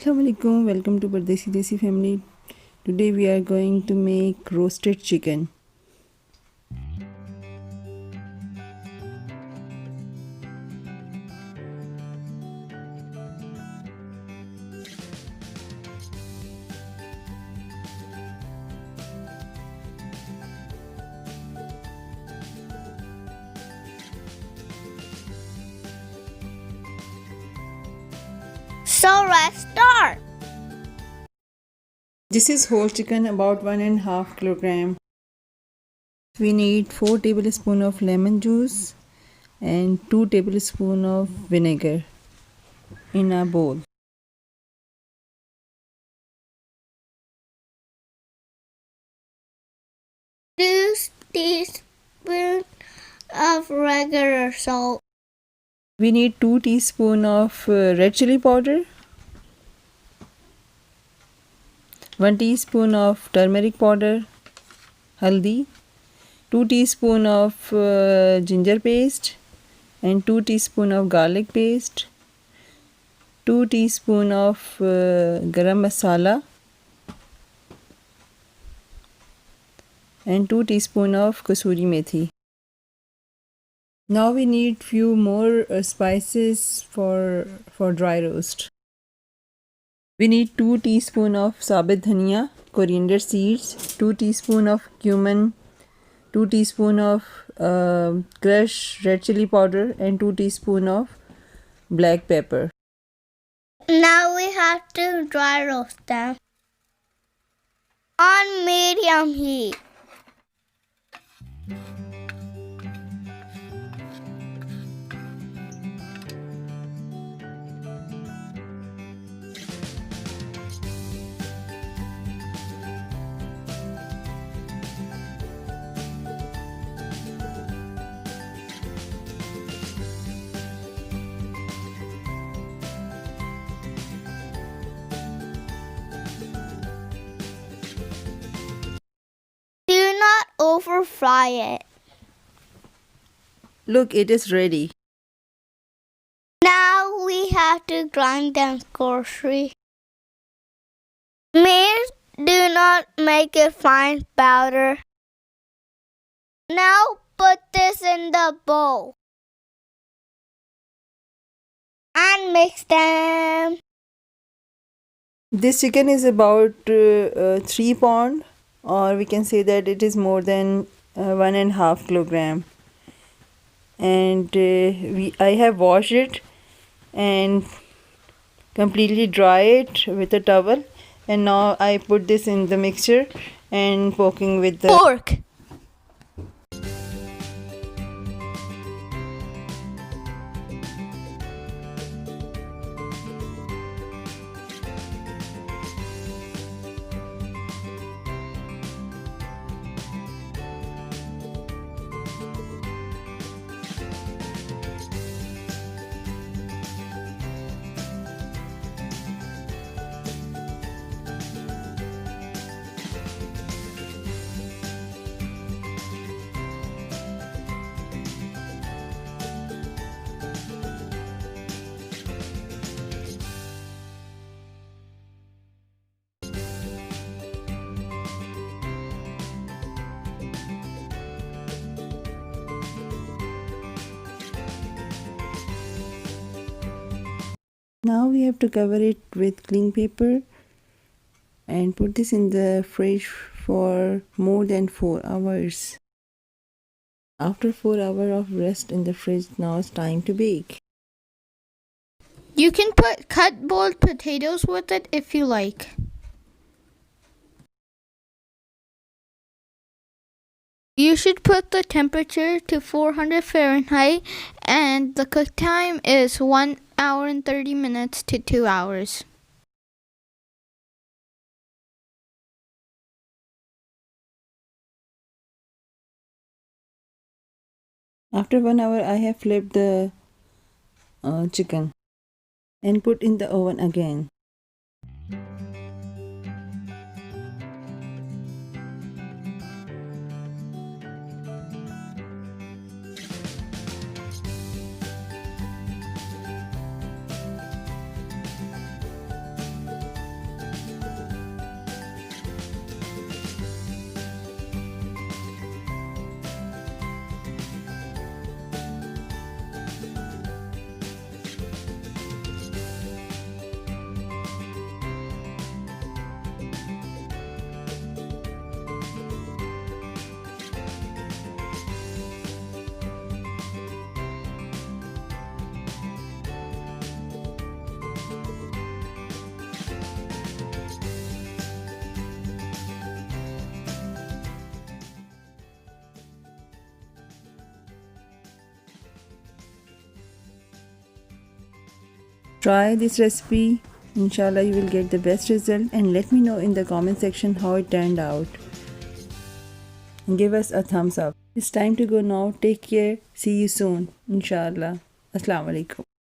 Assalamualaikum, welcome to Pardesi Desi family. Today we are going to make roasted chicken. So let's start. This is whole chicken, about 1.5 kilogram. We need 4 tablespoons of lemon juice and 2 tablespoons of vinegar in a bowl. Two teaspoons of regular salt. We need 2 teaspoons of red chili powder, 1 teaspoon of turmeric powder, haldi, 2 teaspoons of ginger paste and 2 teaspoons of garlic paste, 2 teaspoons of garam masala and 2 teaspoons of kasuri methi. Now we need few more spices for dry roast. We need 2 teaspoons of sabit dhania, coriander seeds, 2 teaspoons of cumin, 2 teaspoons of crushed red chili powder and 2 teaspoons of black pepper. Now we have to dry roast them on medium heat. Do not over fry it. Look, it is ready. Now we have to grind them coarsely. Please do not make a fine powder. Now put this in the bowl and mix them. This chicken is about 3 pound, or we can say that it is more than 1.5 kilogram. And I have washed it and completely dry it with a towel, and now I put this in the mixture and poking with the Fork. Now we have to cover it with cling paper and put this in the fridge for more than 4 hours. After 4 hours of rest in the fridge, now it's time to bake. You can put cut boiled potatoes with it if you like. You should put the temperature to 400 Fahrenheit and the cook time is 1 hour and 30 minutes to 2 hours. After 1 hour, I have flipped the chicken and put in the oven again. Try this recipe. Inshallah, you will get the best result, and let me know in the comment section how it turned out. And give us a thumbs up. It's time to go now. Take care. See you soon. Inshallah. Assalamu alaikum.